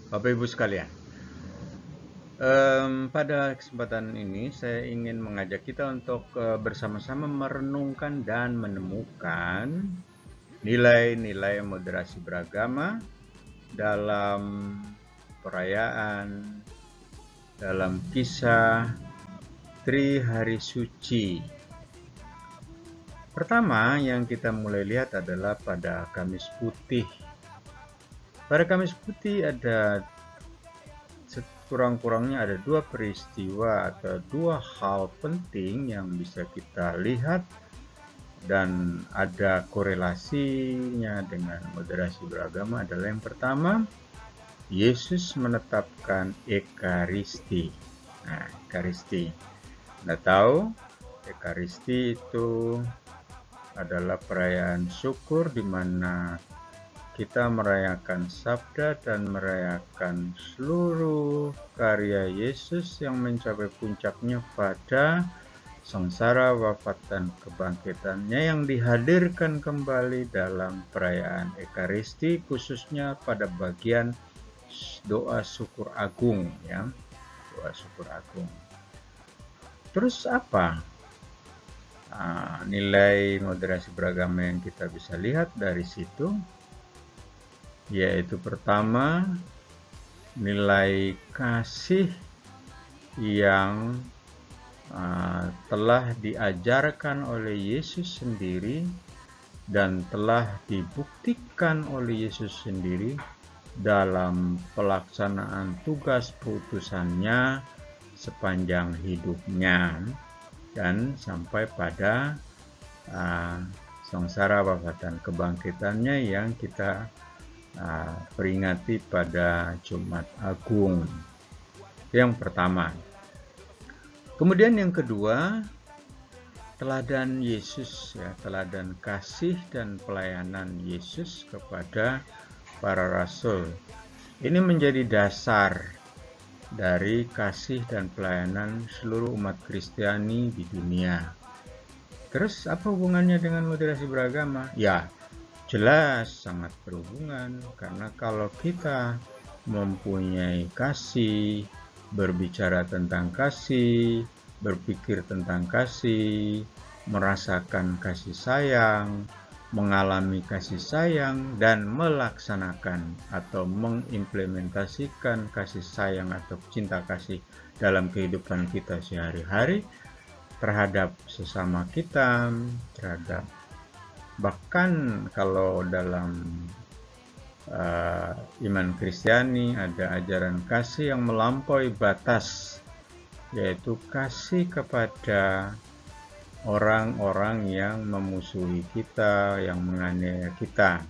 Bapak Ibu sekalian, pada kesempatan ini saya ingin mengajak kita untuk bersama-sama merenungkan dan menemukan nilai-nilai moderasi beragama dalam perayaan, dalam kisah Tri Hari Suci. Pertama yang kita mulai lihat adalah pada Kamis Putih. Pada Kamis Putih ada kurang-kurangnya ada dua peristiwa atau dua hal penting yang bisa kita lihat dan ada korelasinya dengan moderasi beragama. Adalah yang pertama, Yesus menetapkan Ekaristi. Nah, Ekaristi. Anda tahu, Ekaristi itu adalah perayaan syukur di mana kita merayakan sabda dan merayakan seluruh karya Yesus yang mencapai puncaknya pada sengsara, wafat, dan kebangkitannya yang dihadirkan kembali dalam perayaan Ekaristi, khususnya pada bagian doa syukur agung, ya, doa syukur agung. Terus apa nilai moderasi beragama yang kita bisa lihat dari situ? Yaitu pertama, nilai kasih yang telah diajarkan oleh Yesus sendiri dan telah dibuktikan oleh Yesus sendiri dalam pelaksanaan tugas perutusannya sepanjang hidupnya dan sampai pada sengsara, wafat, dan kebangkitannya yang kita peringati pada Jumat Agung. Yang pertama. Kemudian yang kedua, teladan Yesus, ya, teladan kasih dan pelayanan Yesus kepada para rasul. Ini menjadi dasar dari kasih dan pelayanan seluruh umat Kristiani di dunia. Terus apa hubungannya dengan moderasi beragama? Ya, jelas sangat berhubungan, karena kalau kita mempunyai kasih, berbicara tentang kasih, berpikir tentang kasih, merasakan kasih sayang, mengalami kasih sayang, dan melaksanakan atau mengimplementasikan kasih sayang atau cinta kasih dalam kehidupan kita sehari-hari terhadap sesama kita, terhadap bahkan kalau dalam iman Kristiani ada ajaran kasih yang melampaui batas, yaitu kasih kepada orang-orang yang memusuhi kita, yang menganiaya kita.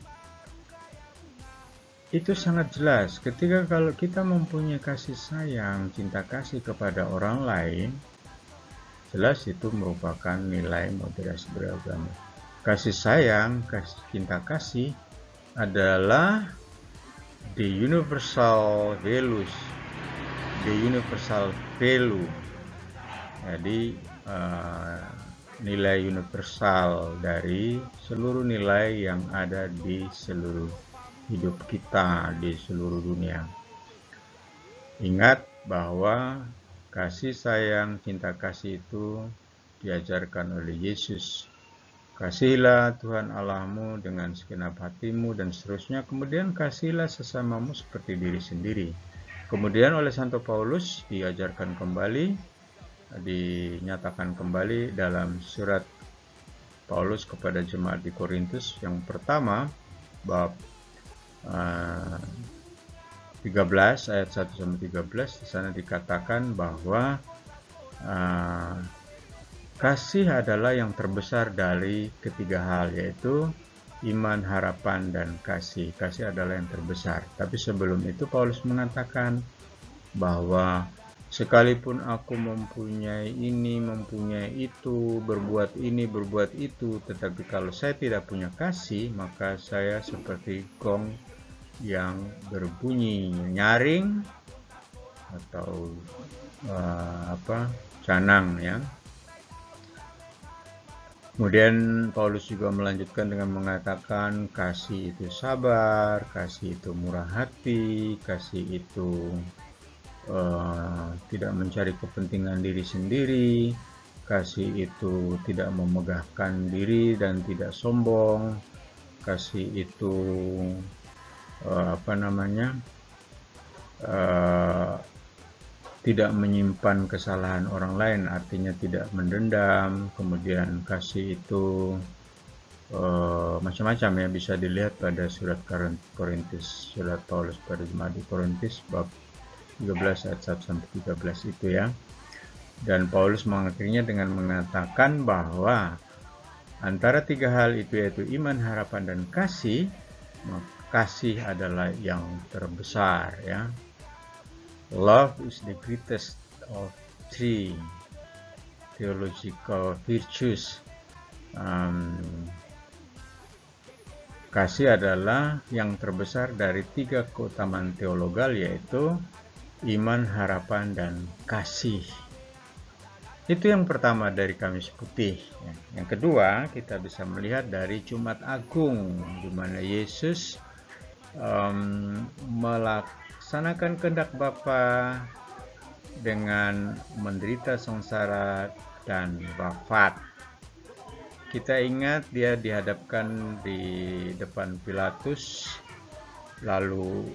Itu sangat jelas ketika kalau kita mempunyai kasih sayang, cinta kasih kepada orang lain, jelas itu merupakan nilai moderasi beragama. Kasih sayang, cinta kasih adalah the universal values, the universal value. Jadi nilai universal dari seluruh nilai yang ada di seluruh hidup kita di seluruh dunia. Ingat bahwa kasih sayang, cinta kasih itu diajarkan oleh Yesus. Kasihilah Tuhan Allahmu dengan segenap hatimu dan seterusnya. Kemudian kasihilah sesamamu seperti diri sendiri. Kemudian oleh Santo Paulus diajarkan kembali, dinyatakan kembali dalam surat Paulus kepada jemaat di Korintus yang pertama, bab 13 ayat 1-13. Di sana dikatakan bahwa kasih adalah yang terbesar dari ketiga hal, yaitu iman, harapan, dan kasih. Kasih adalah yang terbesar. Tapi sebelum itu Paulus mengatakan bahwa sekalipun aku mempunyai ini, mempunyai itu, berbuat ini, berbuat itu, tetapi kalau saya tidak punya kasih, maka saya seperti gong yang berbunyi nyaring atau canang, ya. Kemudian Paulus juga melanjutkan dengan mengatakan kasih itu sabar, kasih itu murah hati, kasih itu tidak mencari kepentingan diri sendiri, kasih itu tidak memegahkan diri dan tidak sombong, kasih itu tidak menyimpan kesalahan orang lain, artinya tidak mendendam. Kemudian kasih itu macam-macam ya, bisa dilihat pada surat Korintus, surat Paulus pada jemaat di Korintus bab 13 ayat 1 sampai 13 itu ya. Dan Paulus mengakhirinya dengan mengatakan bahwa antara tiga hal itu, yaitu iman, harapan, dan kasih, kasih adalah yang terbesar ya. Love is the greatest of three theological virtues. Kasih adalah yang terbesar dari tiga keutamaan teologal, yaitu iman, harapan, dan kasih. Itu yang pertama dari Kamis Putih. Yang kedua, kita bisa melihat dari Jumat Agung, di mana Yesus melaksanakan kehendak Bapa dengan menderita sengsara dan wafat. Kita ingat dia dihadapkan di depan Pilatus, lalu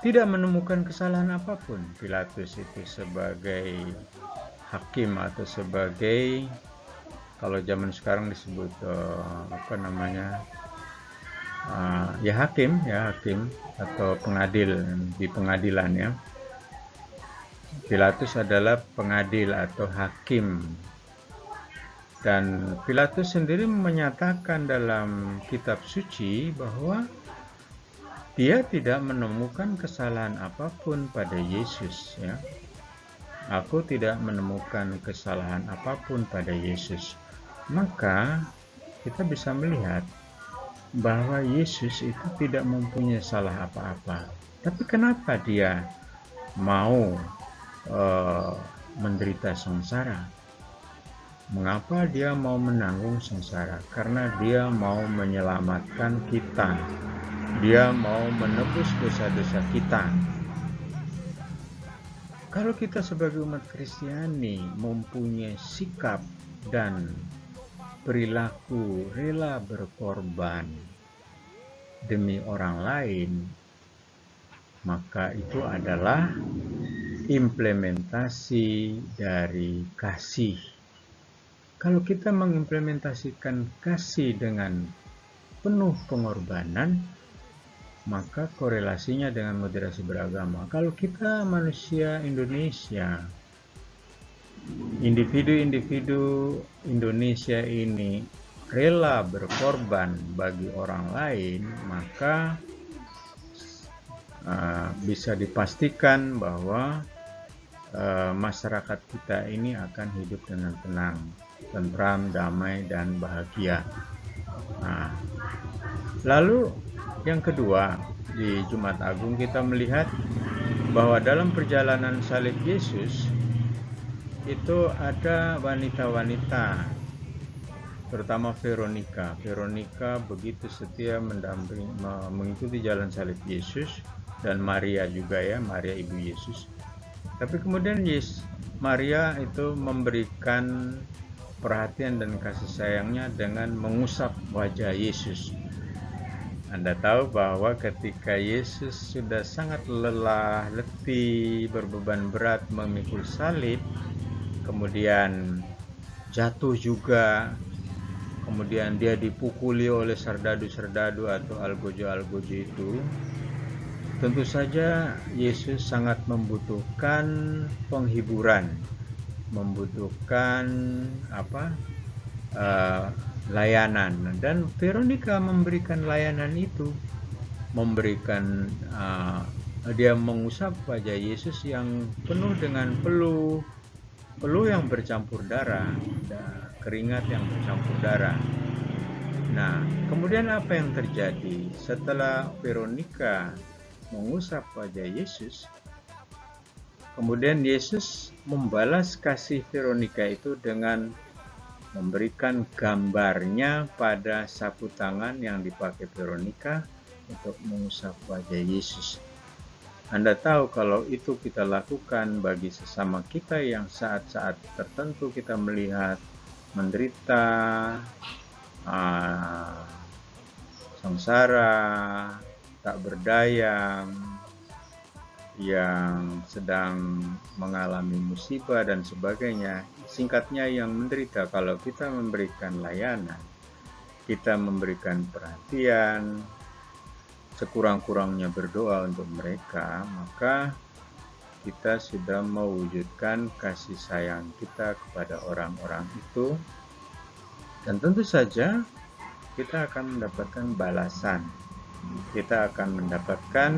tidak menemukan kesalahan apapun. Pilatus itu sebagai hakim atau sebagai, kalau zaman sekarang disebut hakim atau pengadil di pengadilan ya. Pilatus adalah pengadil atau hakim. Dan Pilatus sendiri menyatakan dalam kitab suci bahwa dia tidak menemukan kesalahan apapun pada Yesus ya. Aku tidak menemukan kesalahan apapun pada Yesus. Maka kita bisa melihat bahwa Yesus itu tidak mempunyai salah apa-apa. Tapi kenapa dia mau menderita sengsara? Mengapa dia mau menanggung sengsara? Karena dia mau menyelamatkan kita. Dia mau menebus dosa-dosa kita. Kalau kita sebagai umat Kristiani mempunyai sikap dan perilaku rela berkorban demi orang lain, maka itu adalah implementasi dari kasih. Kalau kita mengimplementasikan kasih dengan penuh pengorbanan, maka korelasinya dengan moderasi beragama. Kalau kita manusia Indonesia, individu-individu Indonesia ini rela berkorban bagi orang lain, maka bisa dipastikan bahwa masyarakat kita ini akan hidup dengan tenang, tentram, damai, dan bahagia. Lalu yang kedua, di Jumat Agung kita melihat bahwa dalam perjalanan salib Yesus itu ada wanita-wanita, terutama Veronika. Veronika begitu setia mengikuti jalan salib Yesus, dan Maria juga ya, Maria ibu Yesus. Tapi kemudian Maria itu memberikan perhatian dan kasih sayangnya dengan mengusap wajah Yesus. Anda tahu bahwa ketika Yesus sudah sangat lelah, letih, berbeban berat memikul salib, kemudian jatuh juga, kemudian dia dipukuli oleh serdadu-serdadu atau algojo-algojo itu, tentu saja Yesus sangat membutuhkan penghiburan, membutuhkan layanan, dan Veronika memberikan layanan itu, dia mengusap wajah Yesus yang penuh dengan peluh yang bercampur darah, keringat yang bercampur darah. Nah, kemudian apa yang terjadi setelah Veronika mengusap wajah Yesus? Kemudian Yesus membalas kasih Veronika itu dengan memberikan gambarnya pada sapu tangan yang dipakai Veronica untuk mengusap wajah Yesus. Anda tahu kalau itu kita lakukan bagi sesama kita yang saat-saat tertentu kita melihat menderita, sengsara, tak berdaya, yang sedang mengalami musibah dan sebagainya. Singkatnya yang menderita, kalau kita memberikan layanan, kita memberikan perhatian, sekurang-kurangnya berdoa untuk mereka, maka kita sudah mewujudkan kasih sayang kita kepada orang-orang itu, dan tentu saja kita akan mendapatkan balasan. Kita akan mendapatkan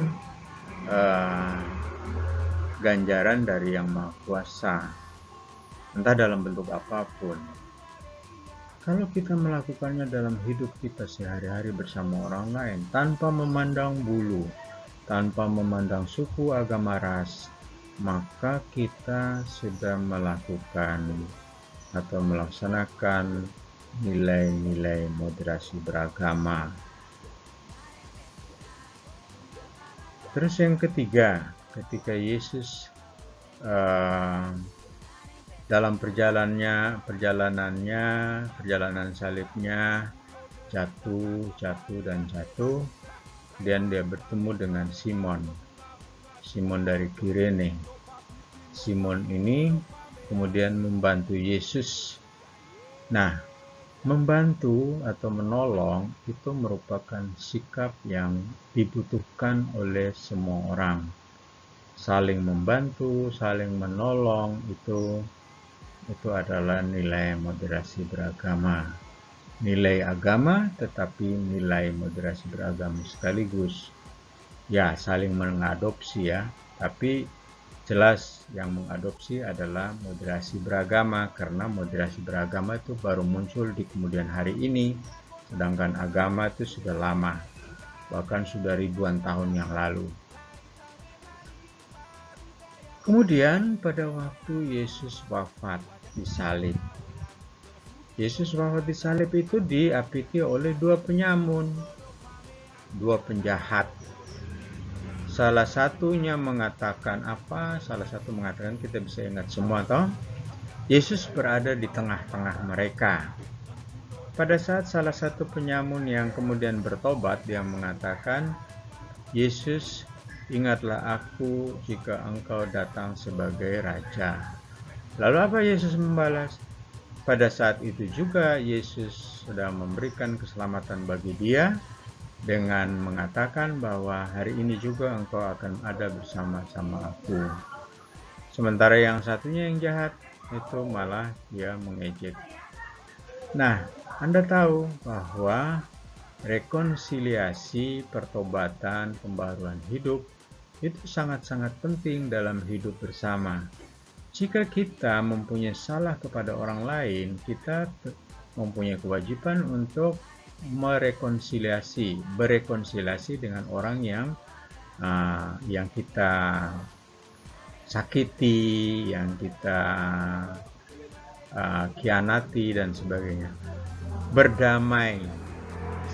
ganjaran dari Yang Maha Kuasa, entah dalam bentuk apapun. Kalau kita melakukannya dalam hidup kita sehari-hari bersama orang lain, tanpa memandang bulu, tanpa memandang suku, agama, ras, maka kita sudah melakukan atau melaksanakan nilai-nilai moderasi beragama. Terus yang ketiga, ketika Yesus dalam perjalanan salibnya jatuh, dan dia bertemu dengan Simon dari Kirene. Simon ini kemudian membantu Yesus. Nah, membantu atau menolong itu merupakan sikap yang dibutuhkan oleh semua orang. Saling membantu, saling menolong, itu adalah nilai moderasi beragama. Nilai agama tetapi nilai moderasi beragama sekaligus. Ya, saling mengadopsi ya, tapi jelas yang mengadopsi adalah moderasi beragama, karena moderasi beragama itu baru muncul di kemudian hari ini, sedangkan agama itu sudah lama, bahkan sudah ribuan tahun yang lalu. Kemudian pada waktu Yesus wafat di salib, itu diapiti oleh dua penyamun, dua penjahat. Salah satunya mengatakan apa? Salah satu mengatakan, kita bisa ingat semua toh? Yesus berada di tengah-tengah mereka. Pada saat salah satu penyamun yang kemudian bertobat, dia mengatakan, Yesus, ingatlah aku jika engkau datang sebagai Raja. Lalu apa Yesus membalas? Pada saat itu juga Yesus sudah memberikan keselamatan bagi dia dengan mengatakan bahwa hari ini juga engkau akan ada bersama-sama aku. Sementara yang satunya yang jahat itu malah dia mengejek. Nah, Anda tahu bahwa rekonsiliasi, pertobatan, pembaruan hidup itu sangat-sangat penting dalam hidup bersama. Jika kita mempunyai salah kepada orang lain, kita mempunyai kewajiban untuk berekonsiliasi dengan orang yang kita sakiti, yang kita khianati dan sebagainya. Berdamai,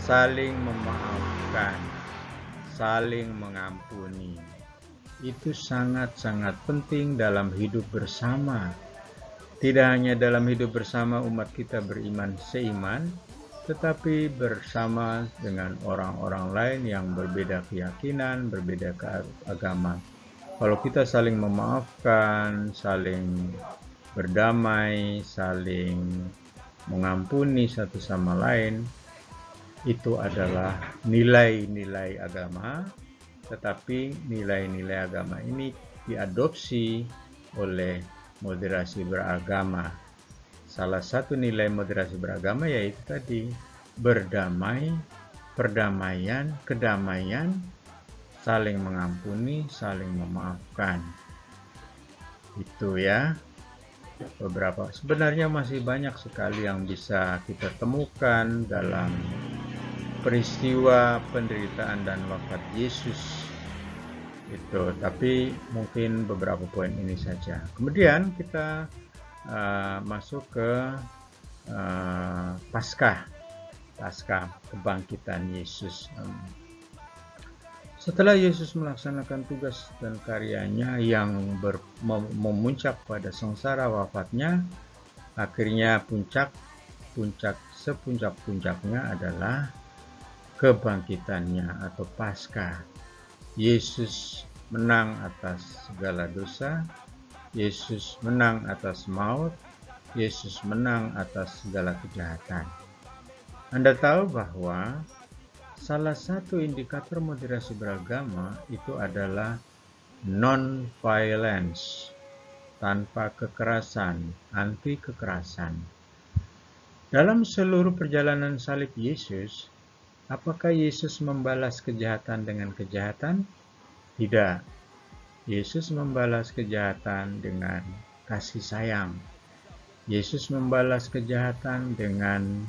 saling memaafkan, saling mengampuni. Itu sangat-sangat penting dalam hidup bersama. Tidak hanya dalam hidup bersama umat kita beriman seiman, tetapi bersama dengan orang-orang lain yang berbeda keyakinan, berbeda agama. Kalau kita saling memaafkan, saling berdamai, saling mengampuni satu sama lain, itu adalah nilai-nilai agama. Tetapi nilai-nilai agama ini diadopsi oleh moderasi beragama. Salah satu nilai moderasi beragama yaitu tadi berdamai, perdamaian, kedamaian, saling mengampuni, saling memaafkan. Itu ya beberapa. Sebenarnya masih banyak sekali yang bisa kita temukan dalam peristiwa penderitaan dan wafat Yesus itu, tapi mungkin beberapa poin ini saja. Kemudian kita masuk ke Paskah kebangkitan Yesus. Setelah Yesus melaksanakan tugas dan karyanya yang memuncak pada sengsara wafatnya, akhirnya sepuncak-puncaknya adalah kebangkitannya atau Paskah. Yesus menang atas segala dosa, Yesus menang atas maut, Yesus menang atas segala kejahatan. Anda tahu bahwa salah satu indikator moderasi beragama itu adalah non-violence, tanpa kekerasan, anti kekerasan. Dalam seluruh perjalanan salib Yesus, apakah Yesus membalas kejahatan dengan kejahatan? Tidak. Yesus membalas kejahatan dengan kasih sayang. Yesus membalas kejahatan dengan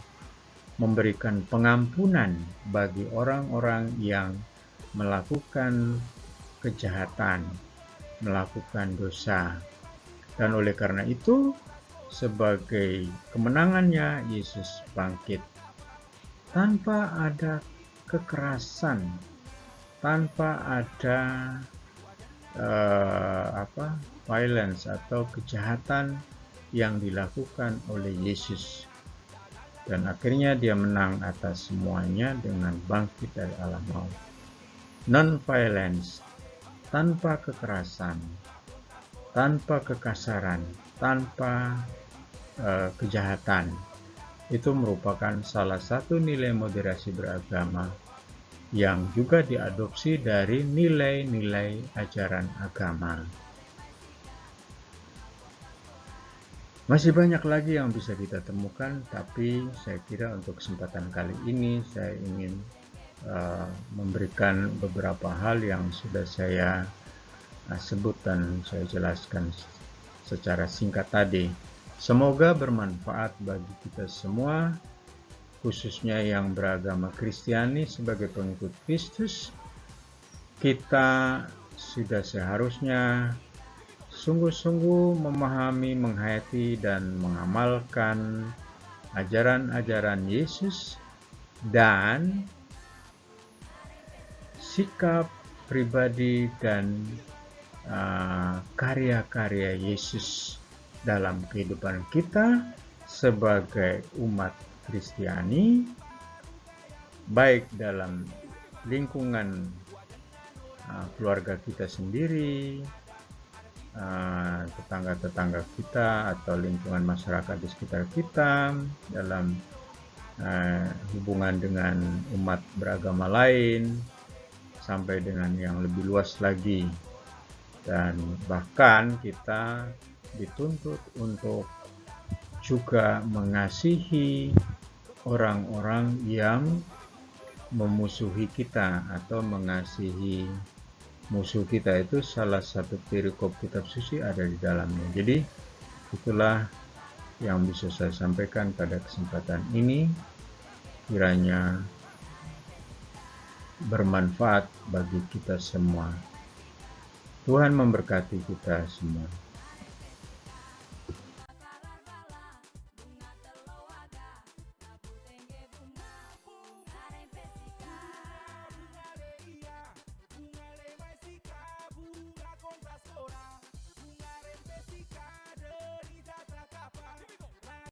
memberikan pengampunan bagi orang-orang yang melakukan kejahatan, melakukan dosa. Dan oleh karena itu, sebagai kemenangannya, Yesus bangkit tanpa ada kekerasan, tanpa ada violence atau kejahatan yang dilakukan oleh Yesus. Dan akhirnya dia menang atas semuanya dengan bangkit dari alam maut. Non-violence, tanpa kekerasan, tanpa kekasaran, tanpa kejahatan. Itu merupakan salah satu nilai moderasi beragama yang juga diadopsi dari nilai-nilai ajaran agama. Masih banyak lagi yang bisa kita temukan, tapi saya kira untuk kesempatan kali ini saya ingin memberikan beberapa hal yang sudah saya sebut dan saya jelaskan secara singkat tadi. Semoga bermanfaat bagi kita semua, khususnya yang beragama Kristiani sebagai pengikut Kristus. Kita sudah seharusnya sungguh-sungguh memahami, menghayati, dan mengamalkan ajaran-ajaran Yesus dan sikap pribadi dan karya-karya Yesus dalam kehidupan kita sebagai umat Kristiani, baik dalam lingkungan keluarga kita sendiri, tetangga-tetangga kita, atau lingkungan masyarakat di sekitar kita, dalam hubungan dengan umat beragama lain, sampai dengan yang lebih luas lagi. Dan bahkan kita dituntut untuk juga mengasihi orang-orang yang memusuhi kita atau mengasihi musuh kita. Itu salah satu perikop kitab suci ada di dalamnya. Jadi itulah yang bisa saya sampaikan pada kesempatan ini, kiranya bermanfaat bagi kita semua. Tuhan memberkati kita semua.